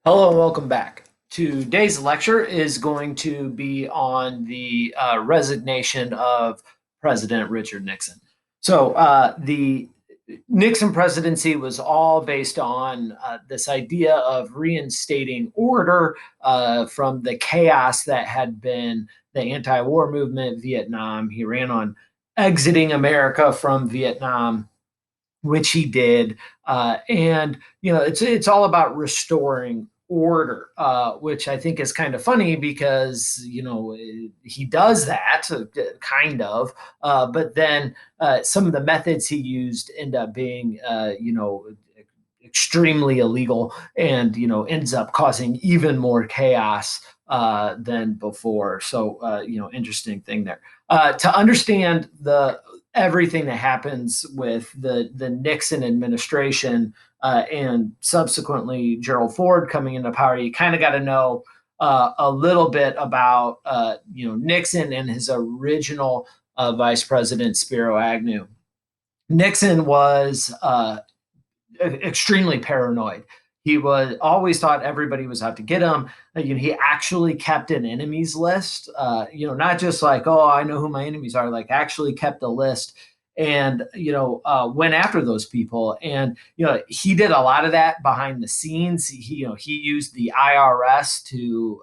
Hello and welcome back. Today's lecture is going to be on the resignation of President Richard Nixon. The Nixon presidency was all based on this idea of reinstating order from the chaos that had been the anti war movement, Vietnam. He ran on exiting America from Vietnam, which he did. And it's all about restoring order, which I think is kind of funny because he does that kind of, but then some of the methods he used end up being extremely illegal, and ends up causing even more chaos than before. So interesting thing there. To understand the everything that happens with the Nixon administration and subsequently Gerald Ford coming into power, you kind of got to know a little bit about Nixon and his original vice president Spiro Agnew. Nixon was extremely paranoid. He was always thought everybody was out to get him. He actually kept an enemies list. Not just like, oh, I know who my enemies are. Like, actually kept a list, and went after those people. And he did a lot of that behind the scenes. He used the IRS to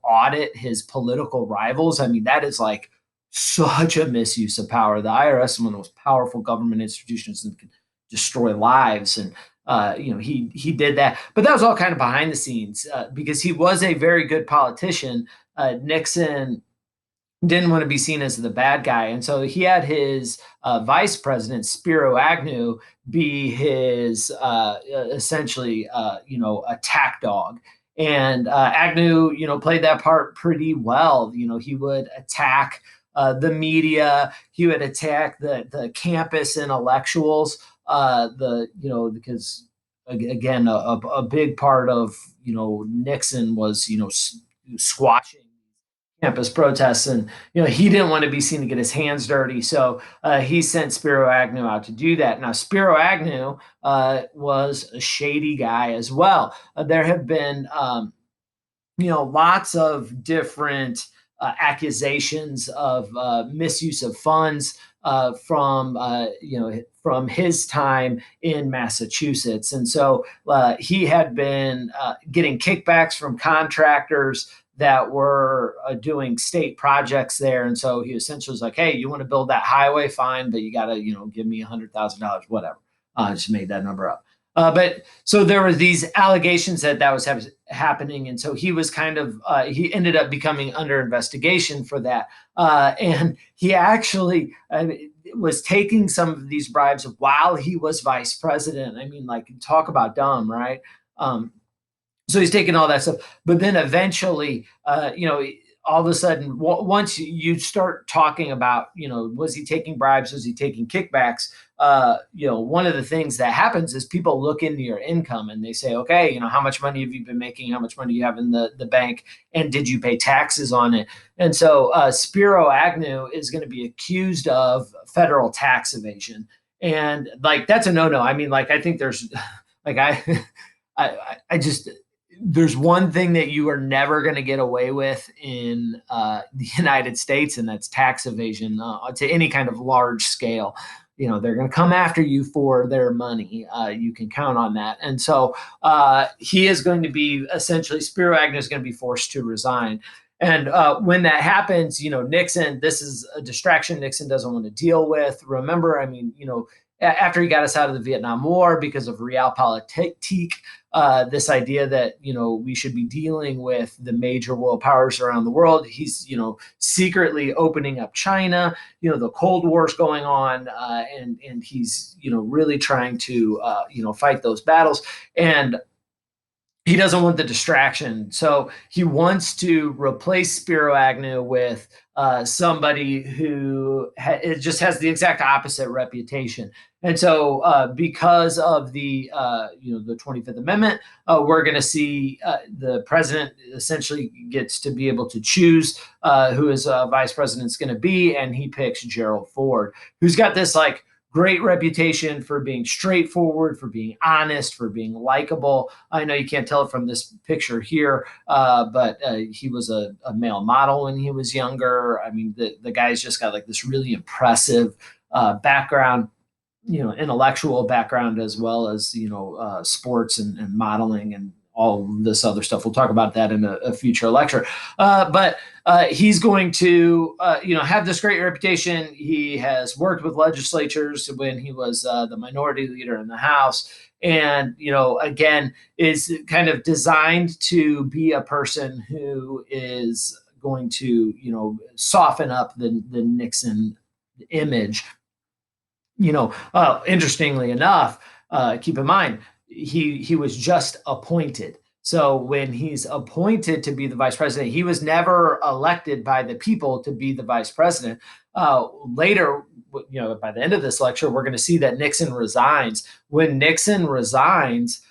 audit his political rivals. I mean, that is like such a misuse of power. The IRS is one of the most powerful government institutions that can destroy lives. And he did that, but that was all kind of behind the scenes because he was a very good politician. Nixon didn't want to be seen as the bad guy, and so he had his vice president Spiro Agnew be his essentially attack dog. And Agnew played that part pretty well. He would attack the media, he would attack the campus intellectuals, because again, a big part of Nixon was squashing campus protests, and he didn't want to be seen to get his hands dirty, so he sent Spiro Agnew out to do that. Now, Spiro Agnew was a shady guy as well. There have been lots of different accusations of misuse of funds from his time in Massachusetts. And so he had been getting kickbacks from contractors that were doing state projects there. And so he essentially was like, hey, you want to build that highway? Fine, but you got to give me $100,000, whatever. I just made that number up. But so there were these allegations that was happening, and so he was kind of he ended up becoming under investigation for that, and he actually was taking some of these bribes while he was vice president. I mean, like, talk about dumb, right? So he's taking all that stuff, but then eventually, all of a sudden, once you start talking about, was he taking bribes? Was he taking kickbacks? One of the things that happens is people look into your income and they say, okay, how much money have you been making? How much money do you have in the bank? And did you pay taxes on it? And so Spiro Agnew is going to be accused of federal tax evasion. And like, that's a no-no. I mean, like, I think there's like, I just, there's one thing that you are never going to get away with in the United States, and that's tax evasion to any kind of large scale. They're going to come after you for their money. You can count on that. And so he is going to be essentially, Spiro Agnew is going to be forced to resign. And when that happens, Nixon, this is a distraction Nixon doesn't want to deal with. Remember, I mean, after he got us out of the Vietnam War because of realpolitik, this idea that we should be dealing with the major world powers around the world. He's secretly opening up China. The Cold War's going on, and he's really trying to fight those battles. And he doesn't want the distraction. So he wants to replace Spiro Agnew with somebody who it just has the exact opposite reputation. And so because of the 25th Amendment, we're going to see the president essentially gets to be able to choose who his vice president is going to be. And he picks Gerald Ford, who's got this like great reputation for being straightforward, for being honest, for being likable. I know you can't tell it from this picture here, but he was a male model when he was younger. I mean, the guy's just got like this really impressive background, intellectual background, as well as sports and modeling and all this other stuff. We'll talk about that in a future lecture. But he's going to have this great reputation. He has worked with legislatures when he was the minority leader in the House, and again, is kind of designed to be a person who is going to soften up the Nixon image. Interestingly enough, keep in mind he was just appointed. So when he's appointed to be the vice president, he was never elected by the people to be the vice president. Later, by the end of this lecture, we're going to see that Nixon resigns. When Nixon resigns,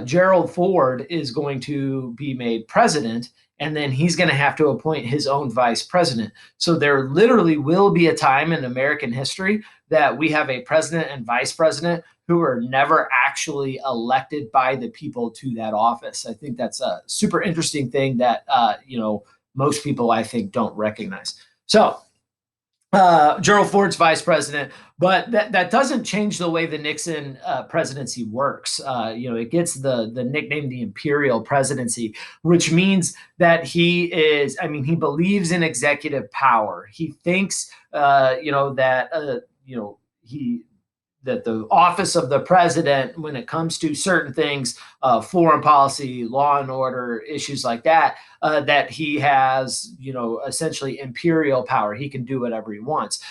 Gerald Ford is going to be made president, and then he's going to have to appoint his own vice president. So there literally will be a time in American history that we have a president and vice president who are never actually elected by the people to that office. I think that's a super interesting thing that most people, I think, don't recognize. So Gerald Ford's vice president, but that doesn't change the way the Nixon presidency works. It gets the nickname the Imperial Presidency, which means that he believes in executive power. He thinks, that the office of the president, when it comes to certain things, foreign policy, law and order, issues like that, that he has, essentially imperial power. He can do whatever he wants,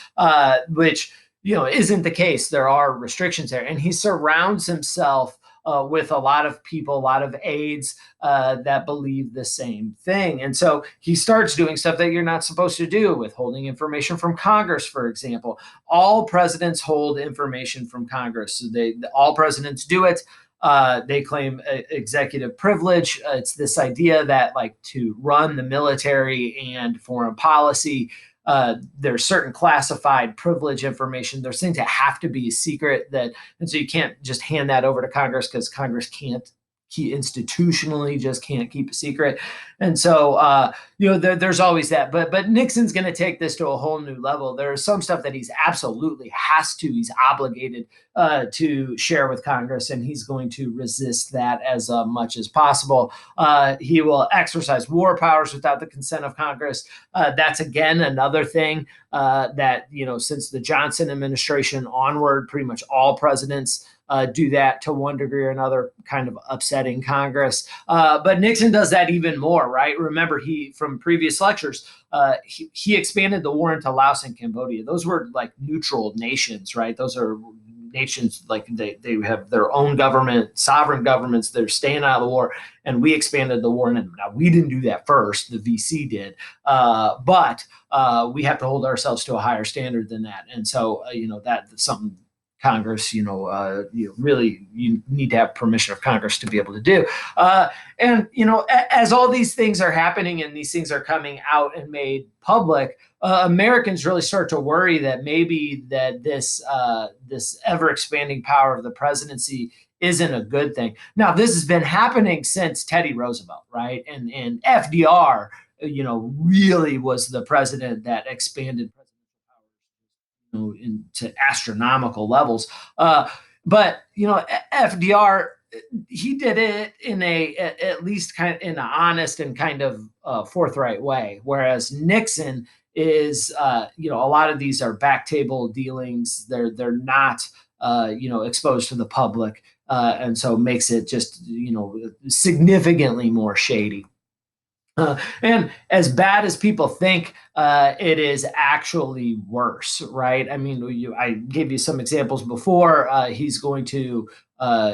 which, isn't the case. There are restrictions there. And he surrounds himself with a lot of people, a lot of aides that believe the same thing. And so he starts doing stuff that you're not supposed to do, withholding information from Congress, for example. All presidents hold information from Congress. So all presidents do it. They claim executive privilege. It's this idea that, like, to run the military and foreign policy, there's certain classified privilege information. There's things that have to be secret, and so you can't just hand that over to Congress, because Congress can't institutionally just can't keep a secret. And so there's always that. But Nixon's going to take this to a whole new level. There's some stuff that he's obligated to share with Congress, and he's going to resist that as much as possible. He will exercise war powers without the consent of Congress. That's, again, another thing that, since the Johnson administration onward, pretty much all presidents do that to one degree or another, kind of upsetting Congress. But Nixon does that even more, right? Remember, from previous lectures, he expanded the war into Laos and Cambodia. Those were like neutral nations, right? Those are nations, like, they have their own government, sovereign governments. They're staying out of the war, and we expanded the war in them. Now, we didn't do that first. The VC did. But we have to hold ourselves to a higher standard than that. And so, that's something Congress, really, you need to have permission of Congress to be able to do. And as all these things are happening and these things are coming out and made public, Americans really start to worry that maybe that this ever expanding power of the presidency isn't a good thing. Now, this has been happening since Teddy Roosevelt, right? And FDR, really was the president that expanded into astronomical levels. But FDR, he did it in at least kind of in an honest and kind of forthright way, whereas Nixon is, a lot of these are back table dealings. They're not exposed to the public, and so makes it just significantly more shady. And as bad as people think, it is actually worse, right? I mean, I gave you some examples before. He's going to,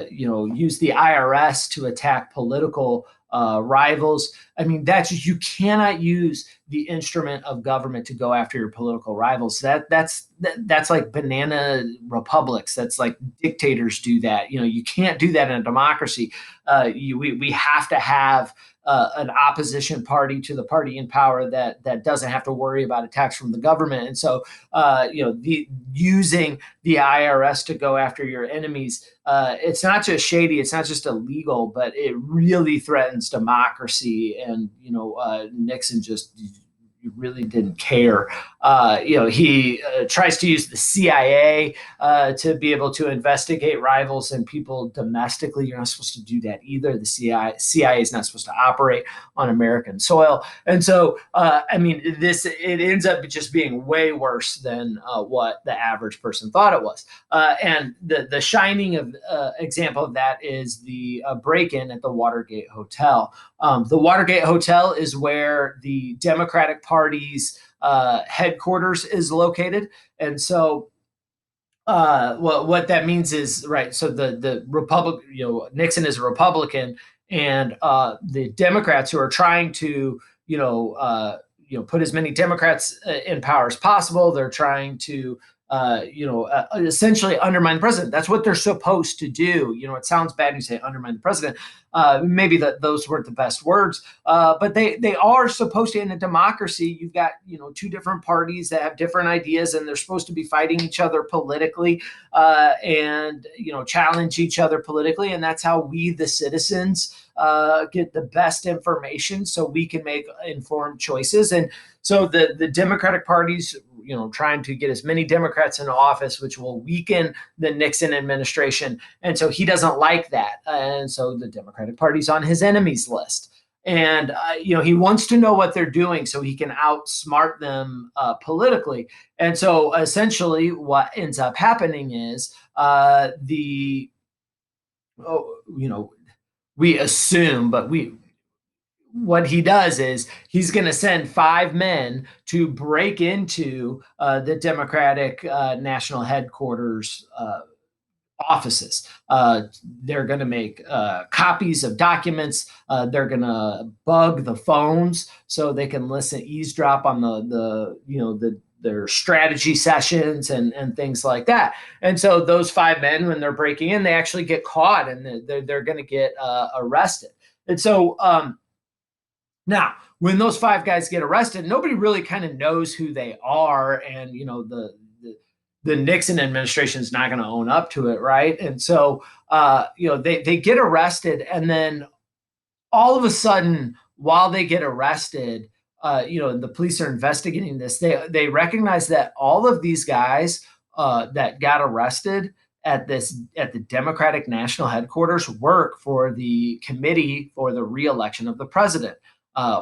use the IRS to attack political rivals. I mean, you cannot use the instrument of government to go after your political rivals. That's like banana republics. That's like dictators do that. You can't do that in a democracy. We have to have an opposition party to the party in power that doesn't have to worry about attacks from the government. And so, using the IRS to go after your enemies, it's not just shady, it's not just illegal, but it really threatens democracy. And Nixon just really didn't care. He tries to use the CIA to be able to investigate rivals and people domestically. You're not supposed to do that either. The CIA is not supposed to operate on American soil. And so, it ends up just being way worse than what the average person thought it was. And the shining example of that is the break-in at the Watergate Hotel. The Watergate Hotel is where the Democratic Party's headquarters is located. And so what that means is, right, so the Republic, Nixon is a Republican, and the Democrats, who are trying to put as many Democrats in power as possible, they're trying to essentially undermine the president. That's what they're supposed to do. It sounds bad when you say undermine the president. Maybe those weren't the best words, but they are supposed to. In a democracy, you've got two different parties that have different ideas, and they're supposed to be fighting each other politically, and challenge each other politically, and that's how we, the citizens, get the best information so we can make informed choices. And so the Democratic Party's trying to get as many Democrats in office, which will weaken the Nixon administration. And so he doesn't like that. And so the Democratic Party's on his enemies list. And, he wants to know what they're doing so he can outsmart them politically. And so essentially what ends up happening is we assume, but what he does is he's going to send 5 men to break into the Democratic national headquarters offices. They're going to make copies of documents. They're going to bug the phones so they can eavesdrop on their strategy sessions and things like that. And so those 5 men, when they're breaking in, they actually get caught, and they're going to get arrested. And so now, when those 5 guys get arrested, nobody really kind of knows who they are, and the Nixon administration is not going to own up to it, right? And so they get arrested, and then all of a sudden, while they get arrested, the police are investigating this. They recognize that all of these guys that got arrested at the Democratic National Headquarters work for the Committee for the Reelection of the President.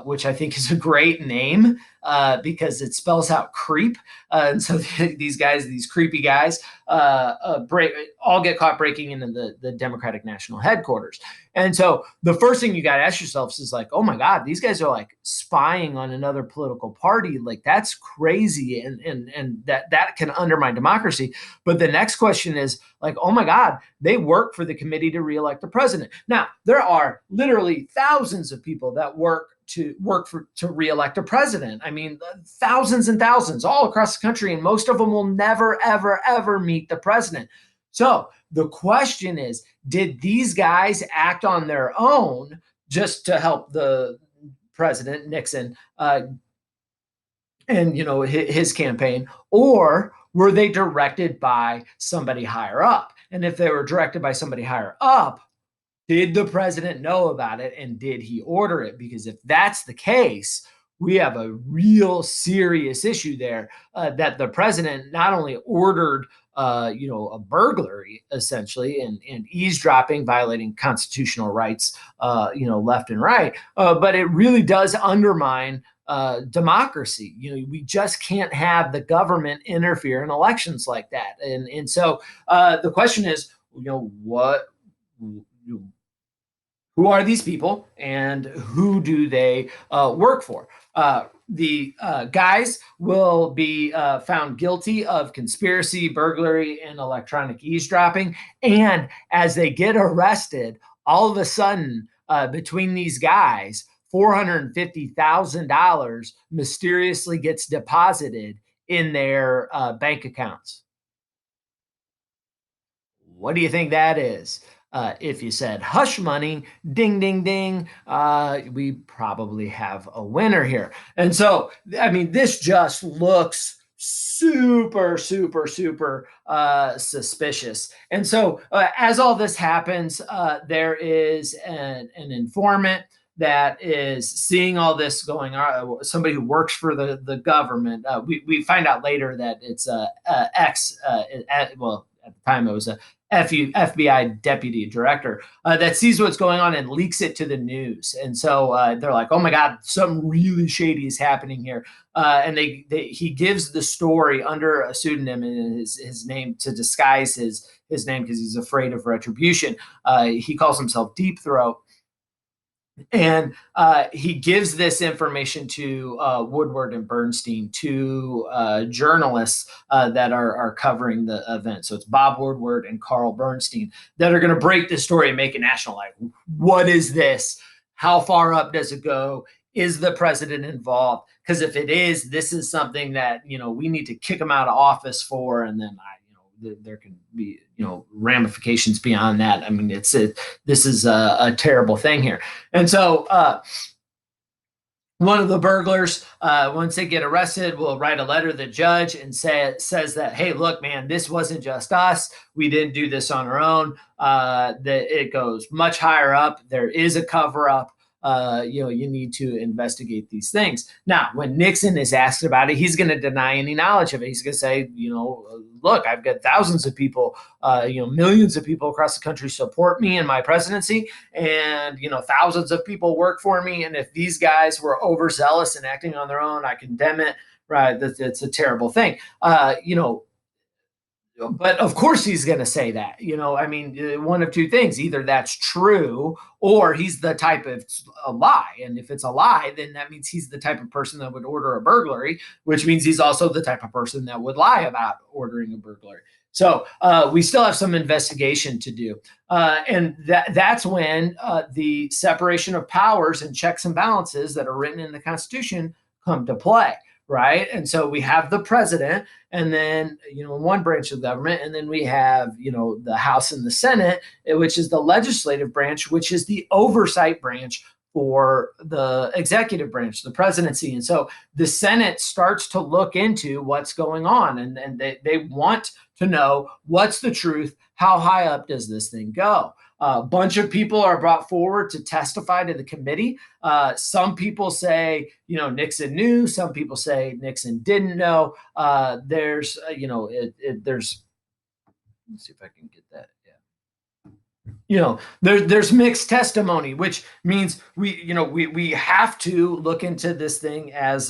Which I think is a great name because it spells out creep. And so these creepy guys, all get caught breaking into the Democratic National Headquarters. And so the first thing you got to ask yourselves is like, oh my God, these guys are like spying on another political party. Like, that's crazy. And that can undermine democracy. But the next question is like, oh my God, they work for the committee to reelect the president. Now, there are literally thousands of people that work to reelect a president. I mean, thousands and thousands all across the country, and most of them will never, ever, ever meet the president. So the question is, did these guys act on their own just to help the president, Nixon, and his campaign, or were they directed by somebody higher up? And if they were directed by somebody higher up, did the president know about it, and did he order it? Because if that's the case, we have a real serious issue there, that the president not only ordered a burglary, essentially, and eavesdropping, violating constitutional rights, left and right, but it really does undermine democracy. We just can't have the government interfere in elections like that. And so the question is, who are these people, and who do they work for? The guys will be found guilty of conspiracy, burglary, and electronic eavesdropping. And as they get arrested, all of a sudden, between these guys, $450,000 mysteriously gets deposited in their bank accounts. What do you think that is? If you said hush money, ding, ding, ding, we probably have a winner here. And so, I mean, this just looks super, super, super suspicious. And so, as all this happens, there is an informant that is seeing all this going on, somebody who works for the government. We find out later that it's well, at the time it was a FBI deputy director that sees what's going on and leaks it to the news. And so they're like, "Oh my God, something really shady is happening here." And he gives the story under a pseudonym in his name to disguise his name because he's afraid of retribution. He calls himself Deep Throat, and he gives this information to Woodward and Bernstein, two journalists that are covering the event. So it's Bob Woodward and Carl Bernstein that are going to break this story and make it national. Like, what is this? How far up does it go? Is the president involved? Because if it is, this is something that we need to kick him out of office for, and then there can be ramifications beyond that. I mean, this is a terrible thing here. And so one of the burglars, once they get arrested, will write a letter to the judge and says that, hey, look, man, this wasn't just us. We didn't do this on our own. That it goes much higher up. There is a cover up. You need to investigate these things. Now, when Nixon is asked about it, he's going to deny any knowledge of it. He's going to say, look, I've got thousands of people, millions of people across the country support me in my presidency, and thousands of people work for me. And if these guys were overzealous and acting on their own, I condemn it. Right? That's a terrible thing. But of course he's going to say that. I mean, one of two things: either that's true, or he's the type of a lie. And if it's a lie, then that means he's the type of person that would order a burglary, which means he's also the type of person that would lie about ordering a burglary. So we still have some investigation to do, and that's when the separation of powers and checks and balances that are written in the Constitution come to play. Right. And so we have the president, and then, one branch of government, and then we have, the House and the Senate, which is the legislative branch, which is the oversight branch for the executive branch, the presidency. And so the Senate starts to look into what's going on, and they want to know what's the truth. How high up does this thing go? A bunch of people are brought forward to testify to the committee. Some people say, Nixon knew. Some people say Nixon didn't know. There's, there's. Let's see if I can get that. There's mixed testimony, which means we have to look into this thing as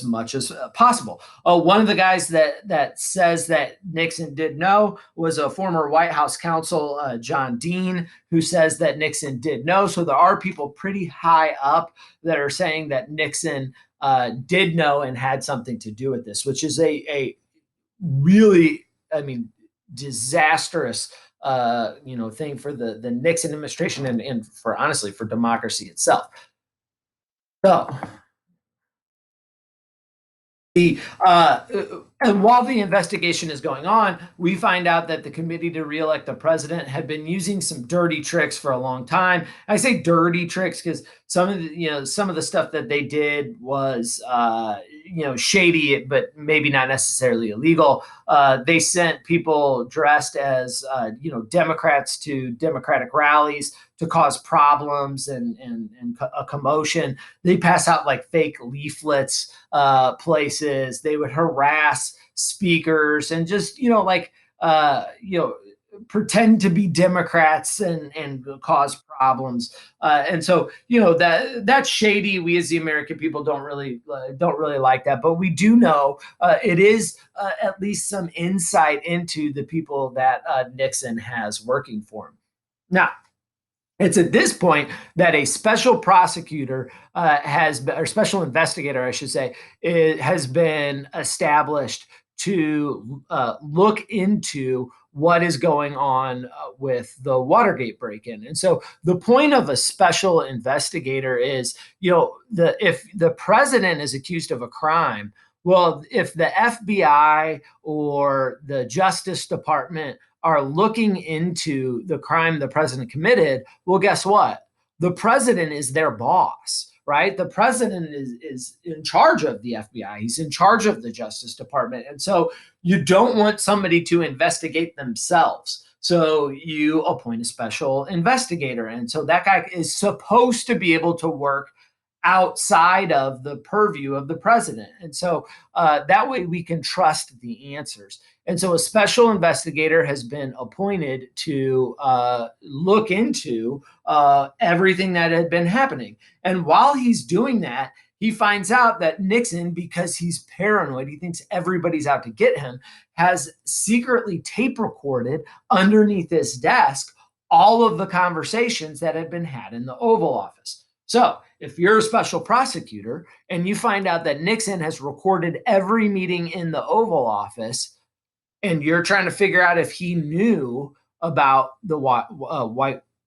much as possible. One of the guys that says that Nixon did know was a former White House counsel, John Dean, who says that Nixon did know. So there are people pretty high up that are saying that Nixon did know and had something to do with this, which is a really, I mean, disastrous thing for the Nixon administration, and for, honestly, for democracy itself. So and while the investigation is going on, we find out that the committee to reelect the president had been using some dirty tricks for a long time. I say dirty tricks because some of the stuff that they did was shady, but maybe not necessarily illegal. They sent people dressed as Democrats to Democratic rallies to cause problems and a commotion. They pass out like fake leaflets places. They would harass speakers and just pretend to be Democrats and cause problems. And so that's shady. We as the American people don't really like that, but we do know it is at least some insight into the people that Nixon has working for him. Now, it's at this point that a special prosecutor or special investigator, I should say, has been established to look into what is going on with the Watergate break-in. And so the point of a special investigator is, if the president is accused of a crime, well, if the FBI or the Justice Department are looking into the crime the president committed, well, guess what? The president is their boss, right? The president is in charge of the FBI. He's in charge of the Justice Department. And so you don't want somebody to investigate themselves. So you appoint a special investigator. And so that guy is supposed to be able to work outside of the purview of the president. And so that way we can trust the answers. And so a special investigator has been appointed to look into everything that had been happening. And while he's doing that, he finds out that Nixon, because he's paranoid, he thinks everybody's out to get him, has secretly tape recorded underneath his desk all of the conversations that had been had in the Oval Office. So if you're a special prosecutor and you find out that Nixon has recorded every meeting in the Oval Office, and you're trying to figure out if he knew about the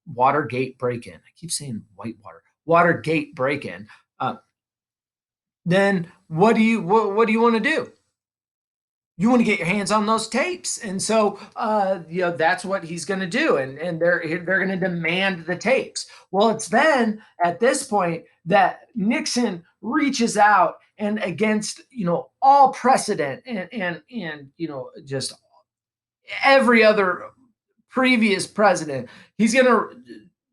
Watergate break-in. I keep saying Watergate break-in. Then what do you want to do? You want to get your hands on those tapes, and so that's what he's going to do, and they're going to demand the tapes. Well, it's then at this point that Nixon reaches out and against all precedent and just every other previous president, he's going to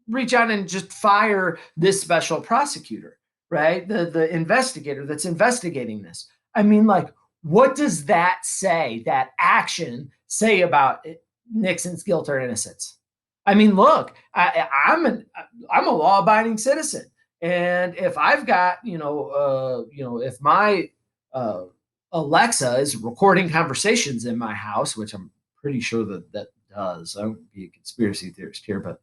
reach out and just fire this special prosecutor, right? The investigator that's investigating this. I mean, like, what does that say, that action say about Nixon's guilt or innocence? I mean, look, I'm a law-abiding citizen, and if I've got if my Alexa is recording conversations in my house, which I'm pretty sure that does. I don't be a conspiracy theorist here, but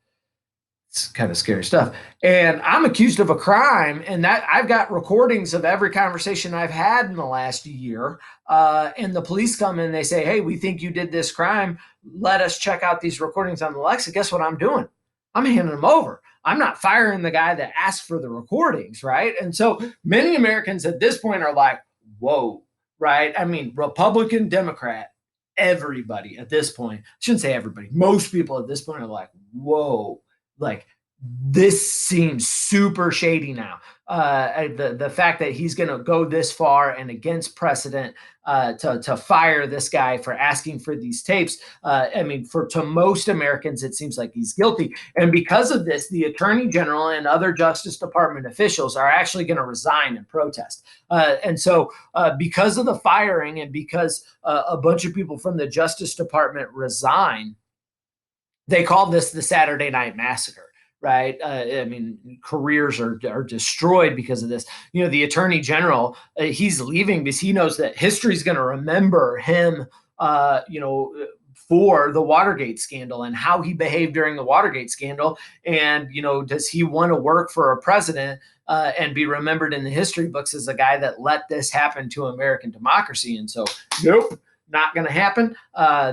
it's kind of scary stuff. And I'm accused of a crime, and that I've got recordings of every conversation I've had in the last year. And the police come in and they say, "Hey, we think you did this crime. Let us check out these recordings on Alexa." Guess what I'm doing? I'm handing them over. I'm not firing the guy that asked for the recordings, right? And so many Americans at this point are like, "Whoa," right? I mean, Republican, Democrat, everybody at this point, I shouldn't say everybody, most people at this point are like, "Whoa." Like, this seems super shady now. The fact that he's going to go this far and against precedent to fire this guy for asking for these tapes. I mean, to most Americans, it seems like he's guilty. And because of this, the Attorney General and other Justice Department officials are actually going to resign and protest. And so because of the firing and because a bunch of people from the Justice Department resign, they call this the Saturday Night Massacre, right? I mean, careers are destroyed because of this. The Attorney General, he's leaving because he knows that history's going to remember him, for the Watergate scandal and how he behaved during the Watergate scandal. And, does he want to work for a president and be remembered in the history books as a guy that let this happen to American democracy? And so, nope. Not going to happen.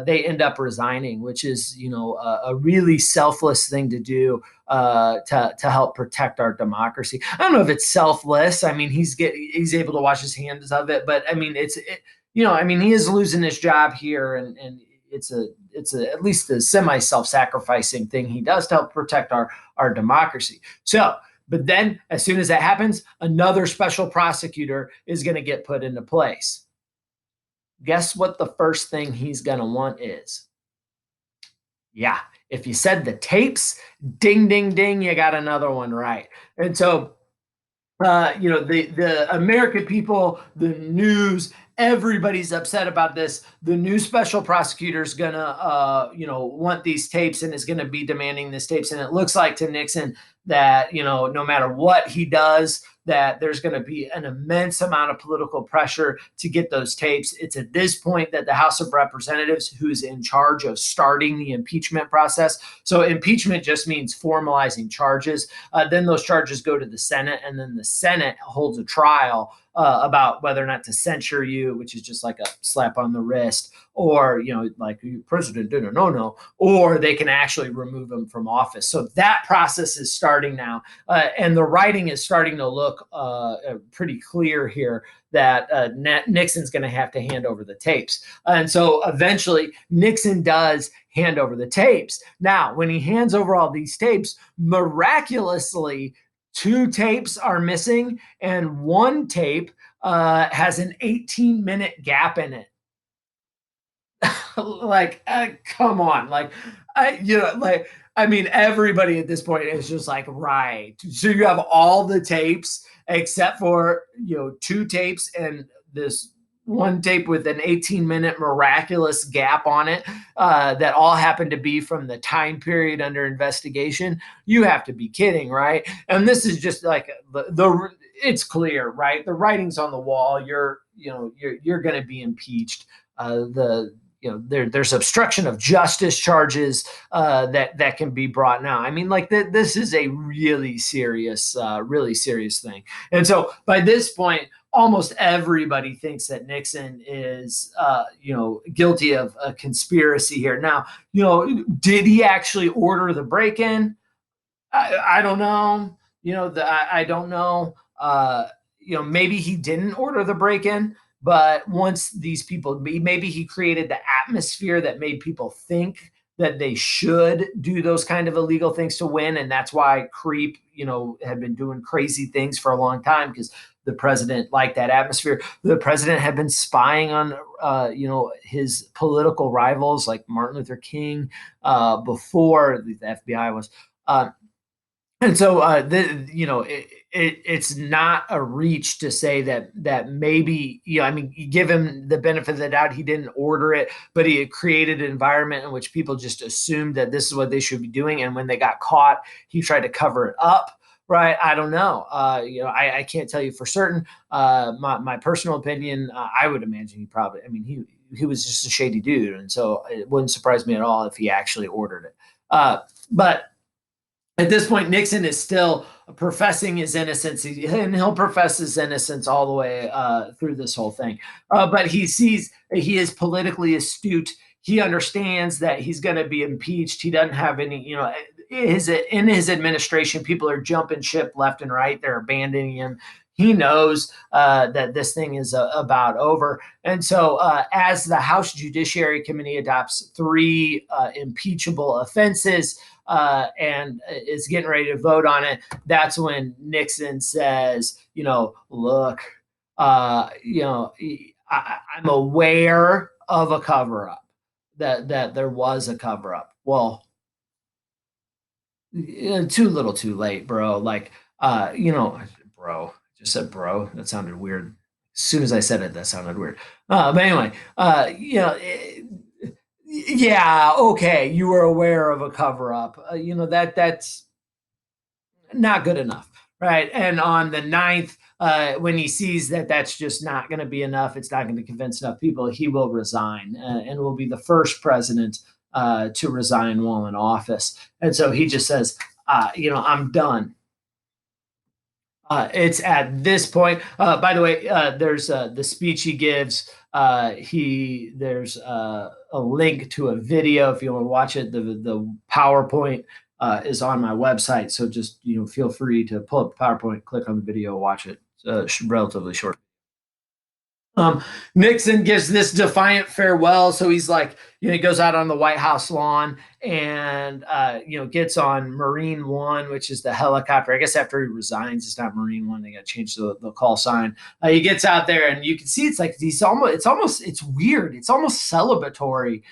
They end up resigning, which is, a really selfless thing to do to help protect our democracy. I don't know if it's selfless. I mean, he's able to wash his hands of it, but I mean, he is losing his job here, and it's at least a semi self-sacrificing thing he does to help protect our democracy. So, but then as soon as that happens, another special prosecutor is going to get put into place. Guess what the first thing he's going to want is? Yeah, if you said the tapes, ding, ding, ding, you got another one right. And so, the American people, the news, everybody's upset about this. The new special prosecutor is going to, want these tapes and is going to be demanding these tapes. And it looks like to Nixon that, no matter what he does, that there's going to be an immense amount of political pressure to get those tapes. It's at this point that the House of Representatives, who's in charge of starting the impeachment process, so impeachment just means formalizing charges. Then those charges go to the Senate, and then the Senate holds a trial about whether or not to censure you, which is just like a slap on the wrist, or like president did a no, or they can actually remove him from office. So that process is starting now, and the writing is starting to look pretty clear here that Nixon's going to have to hand over the tapes. And so eventually Nixon does hand over the tapes. Now, when he hands over all these tapes, miraculously, two tapes are missing, and one tape has an 18-minute gap in it. Like, come on, like, I mean, everybody at this point is just like, right. So you have all the tapes except for two tapes and this one tape with an 18-minute miraculous gap on it that all happened to be from the time period under investigation. You have to be kidding, right? And this is just like the it's clear, right? The writing's on the wall. You're going to be impeached. There's obstruction of justice charges that can be brought now. I mean, like this is a really serious thing. And so by this point, almost everybody thinks that Nixon is, guilty of a conspiracy here. Now, did he actually order the break-in? I don't know. I don't know. Maybe he didn't order the break-in, but once these people, maybe he created the atmosphere that made people think that they should do those kind of illegal things to win, and that's why Creep, had been doing crazy things for a long time because the president liked that atmosphere. The president had been spying on, his political rivals like Martin Luther King before the FBI was. And so, it's not a reach to say that maybe, I mean, you give him the benefit of the doubt. He didn't order it, but he had created an environment in which people just assumed that this is what they should be doing. And when they got caught, he tried to cover it up. Right? I don't know. I can't tell you for certain. My personal opinion, I would imagine he probably. I mean, he was just a shady dude, and so it wouldn't surprise me at all if he actually ordered it. But at this point, Nixon is still professing his innocence, and he'll profess his innocence all the way through this whole thing. But he sees he is politically astute. He understands that he's going to be impeached. He doesn't have any, in his administration, people are jumping ship left and right. They're abandoning him. He knows that this thing is about over. And so, as the House Judiciary Committee adopts three impeachable offenses, and is getting ready to vote on it, that's when Nixon says, look, I'm aware of a cover up, that there was a cover up. Well, too little too late, bro. Like, bro, just said bro. That sounded weird. As soon as I said it, that sounded weird. But anyway, yeah, okay, you were aware of a cover up. That's not good enough, right? And on the ninth, when he sees that that's just not going to be enough, it's not going to convince enough people, he will resign and will be the first president to resign while in office. And so he just says, I'm done. It's at this point. By the way, there's the speech he gives. There's a link to a video if you want to watch it. The PowerPoint is on my website, so just feel free to pull up the PowerPoint, click on the video, watch it. It's relatively short. Nixon gives this defiant farewell. So he's like, he goes out on the White House lawn and, gets on Marine One, which is the helicopter. I guess after he resigns, it's not Marine One. They got to change the call sign. He gets out there and you can see it's like it's weird. It's almost celebratory.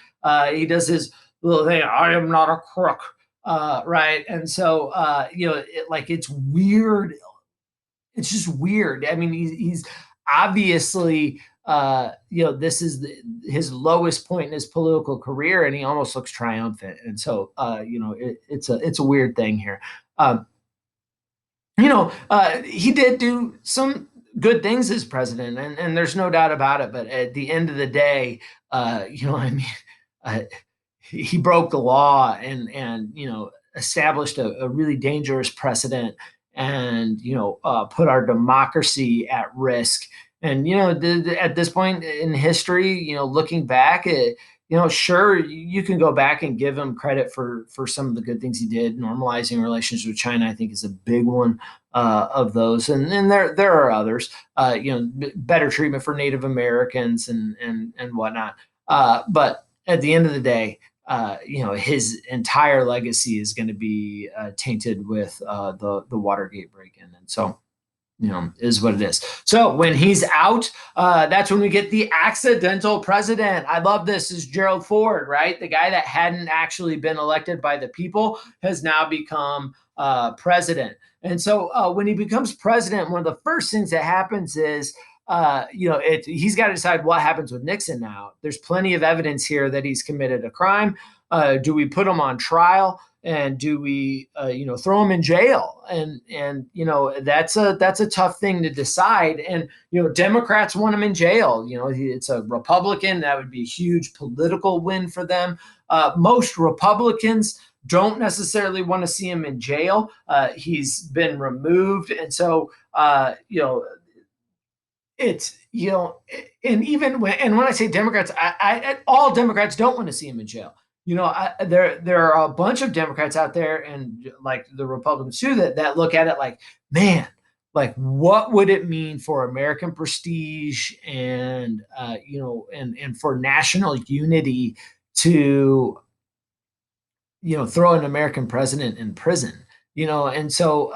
He does his little thing. I am not a crook. Right. And so, it's weird. It's just weird. I mean, he's obviously, this is his lowest point in his political career, and he almost looks triumphant. And so, it's a weird thing here. he did do some good things as president, and there's no doubt about it. But at the end of the day, I mean, uh, he broke the law and established a really dangerous precedent, and put our democracy at risk. And at this point in history, looking back at, sure, you can go back and give him credit for some of the good things he did. Normalizing relations with China, I think, is a big one of those, and there are others. Better treatment for Native Americans and whatnot. But at the end of the day, his entire legacy is going to be tainted with the Watergate break-in, and so is what it is. So when he's out, that's when we get the accidental president. I love this. Is Gerald Ford, right? The guy that hadn't actually been elected by the people has now become president. And so when he becomes president, one of the first things that happens is, he's got to decide what happens with Nixon now. There's plenty of evidence here that he's committed a crime. Do we put him on trial? And do we throw him in jail? And that's a tough thing to decide. And Democrats want him in jail. It's a Republican. That would be a huge political win for them. Most Republicans don't necessarily want to see him in jail. He's been removed, and so it's and even when I say Democrats, I all Democrats don't want to see him in jail. There are a bunch of Democrats out there, and like the Republicans too, that look at it like, man, like what would it mean for American prestige and and for national unity to throw an American president in prison. And so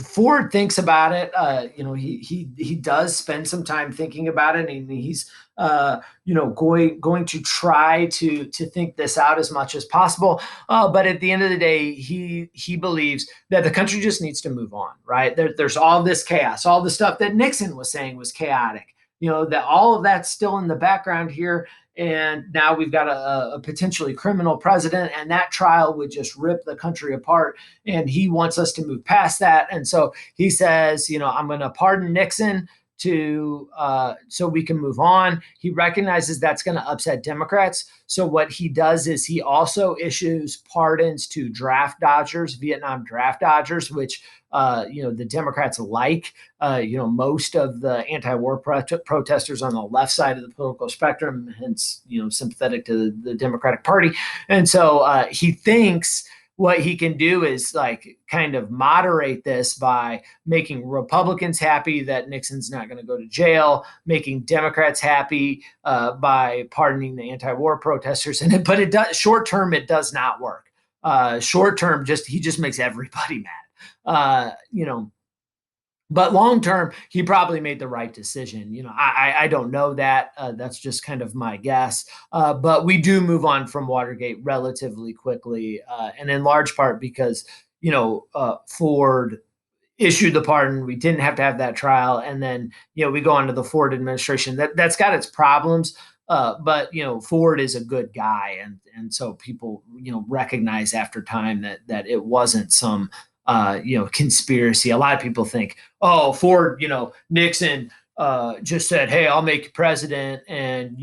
Ford thinks about it. He does spend some time thinking about it, and he's going to try to think this out as much as possible. But at the end of the day, he believes that the country just needs to move on. Right? There's all this chaos, all the stuff that Nixon was saying was chaotic. That all of that's still in the background here, and now we've got a potentially criminal president, and that trial would just rip the country apart. And he wants us to move past that. And so he says, I'm going to pardon Nixon so we can move on. He recognizes that's going to upset Democrats. So what he does is he also issues pardons to draft dodgers, Vietnam draft dodgers, which the Democrats like. Most of the anti-war protesters on the left side of the political spectrum, hence sympathetic to the Democratic Party. And so he thinks what he can do is like kind of moderate this by making Republicans happy that Nixon's not going to go to jail, making Democrats happy by pardoning the anti-war protesters. But it does short term, it does not work. Short term, he just makes everybody mad. But long term, he probably made the right decision. I don't know that. That's just kind of my guess. But we do move on from Watergate relatively quickly, and in large part because Ford issued the pardon. We didn't have to have that trial, and then we go on to the Ford administration. That's got its problems. But Ford is a good guy, and so people recognize after time that it wasn't some conspiracy. A lot of people think, oh, Ford, Nixon just said, hey, I'll make you president, and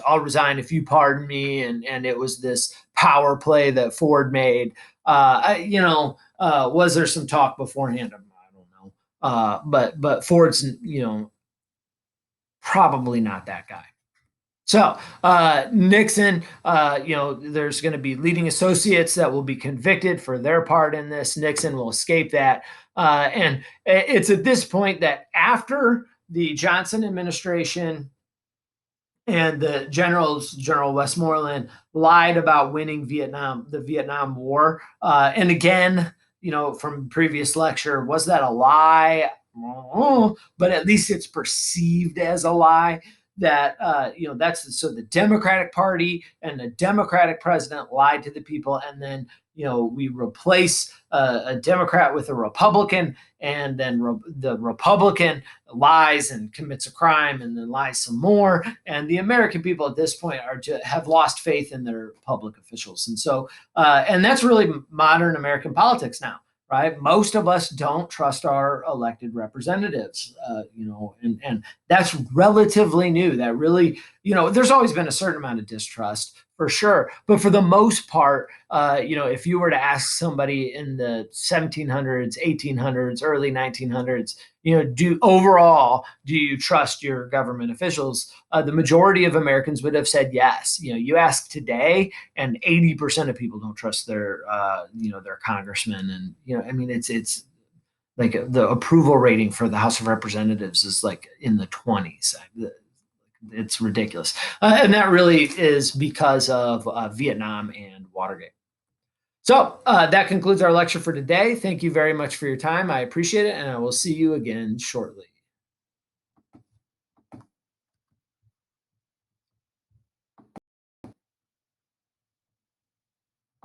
I'll resign if you pardon me, and it was this power play that Ford made. Was there some talk beforehand? I don't know. But Ford's probably not that guy. So Nixon, there's going to be leading associates that will be convicted for their part in this. Nixon will escape that. And it's at this point that after the Johnson administration and the General Westmoreland lied about winning the Vietnam War. And again, from previous lecture, was that a lie? But at least it's perceived as a lie. That so the Democratic Party and the Democratic president lied to the people, and then we replace a Democrat with a Republican, and then the Republican lies and commits a crime, and then lies some more, and the American people at this point have lost faith in their public officials, and so and that's really modern American politics now. right? Most of us don't trust our elected representatives, and that's relatively new. That really, there's always been a certain amount of distrust for sure, but for the most part, if you were to ask somebody in the 1700s, 1800s, early 1900s, do you trust your government officials? The majority of Americans would have said yes. You ask today, and 80% of people don't trust their congressman. And I mean, it's like the approval rating for the House of Representatives is like in the 20s. It's ridiculous. And that really is because of Vietnam and Watergate. So that concludes our lecture for today. Thank you very much for your time. I appreciate it, and I will see you again shortly.